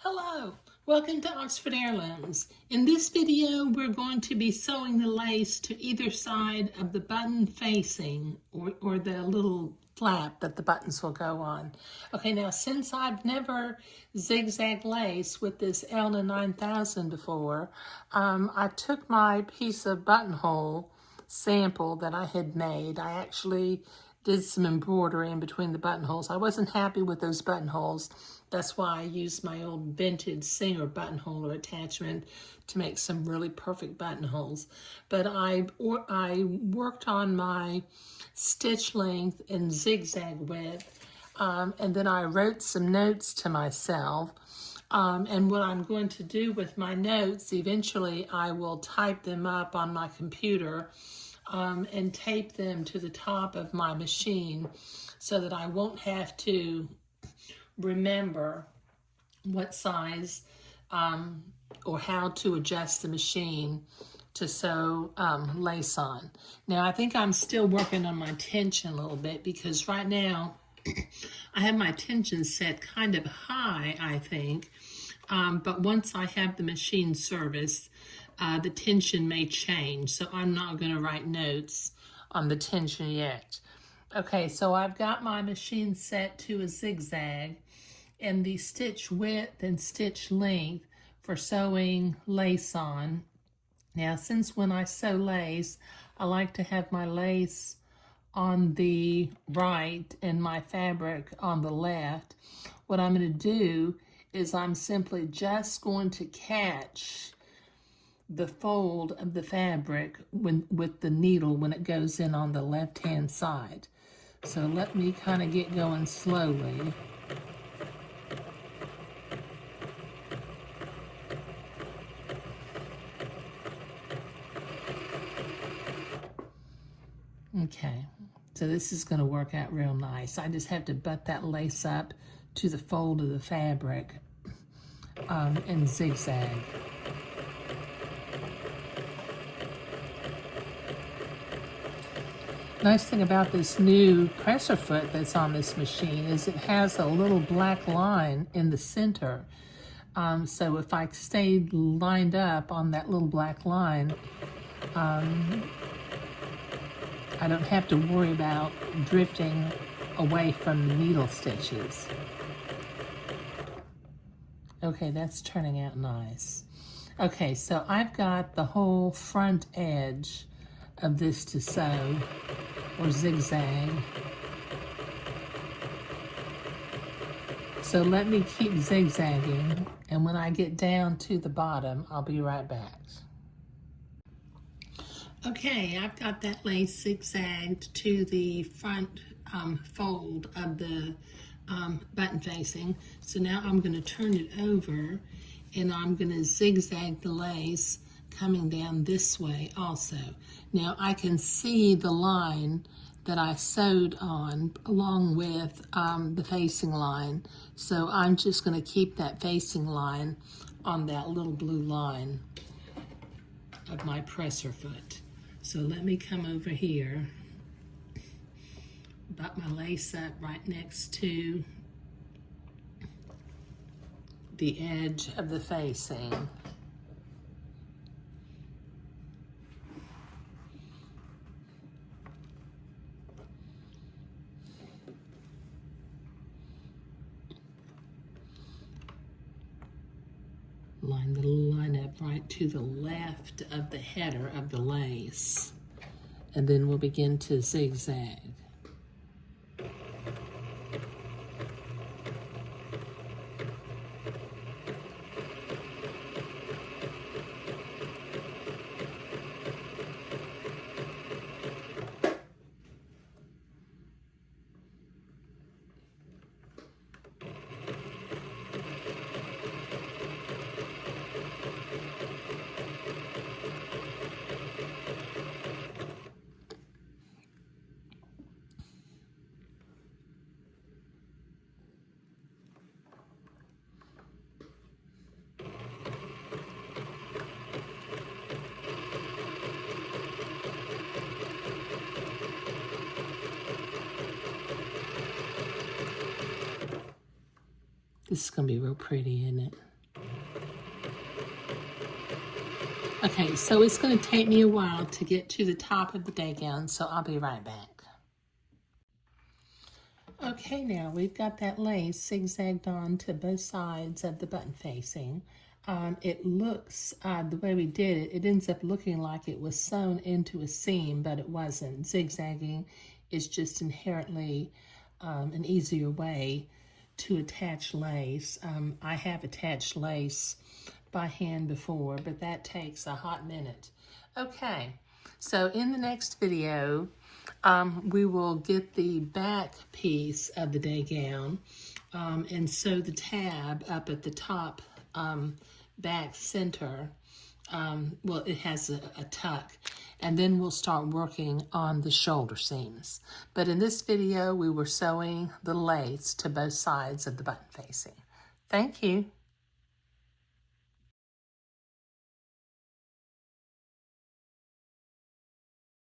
Hello, welcome to Oxford Heirlooms. In this video, we're going to be sewing the lace to either side of the button facing or the little flap that the buttons will go on. Okay, now since I've never zigzag lace with this Elna 9000 before, I took my piece of buttonhole sample that I had made. I actually did some embroidery in between the buttonholes. I wasn't happy with those buttonholes. That's why I used my old vintage Singer buttonhole attachment to make some really perfect buttonholes. But I worked on my stitch length and zigzag width, and then I wrote some notes to myself. And what I'm going to do with my notes, eventually I will type them up on my computer and tape them to the top of my machine so that I won't have to remember what size or how to adjust the machine to sew lace on. Now I think I'm still working on my tension a little bit because right now I have my tension set kind of high, I think, but once I have the machine serviced, the tension may change, so I'm not going to write notes on the tension yet. Okay, so I've got my machine set to a zigzag, and the stitch width and stitch length for sewing lace on. Now, since when I sew lace, I like to have my lace on the right and my fabric on the left, what I'm going to do is I'm simply just going to catch the fold of the fabric with the needle when it goes in on the left-hand side. So let me kind of get going slowly. Okay, so this is going to work out real nice. I just have to butt that lace up to the fold of the fabric and zigzag. Nice thing about this new presser foot that's on this machine is it has a little black line in the center. So if I stayed lined up on that little black line, I don't have to worry about drifting away from the needle stitches. Okay, that's turning out nice. Okay, so I've got the whole front edge of this to sew or zigzag. So let me keep zigzagging, and when I get down to the bottom, I'll be right back. Okay, I've got that lace zigzagged to the front fold of the button facing. So now I'm going to turn it over and I'm going to zigzag the lace coming down this way also. Now I can see the line that I sewed on along with the facing line. So I'm just going to keep that facing line on that little blue line of my presser foot. So let me come over here, butt my lace up right next to the edge of the facing. Line the line up right to the left of the header of the lace. And then we'll begin to zigzag. This is going to be real pretty, isn't it? Okay, so it's going to take me a while to get to the top of the day gown, so I'll be right back. Okay, now we've got that lace zigzagged on to both sides of the button facing. It looks, the way we did it, it ends up looking like it was sewn into a seam, but it wasn't. Zigzagging is just inherently an easier way to attach lace. I have attached lace by hand before, but that takes a hot minute. Okay, so in the next video, we will get the back piece of the day gown and sew the tab up at the top back center. Well, it has a tuck, and then we'll start working on the shoulder seams. But in this video, we were sewing the lace to both sides of the button facing. Thank you.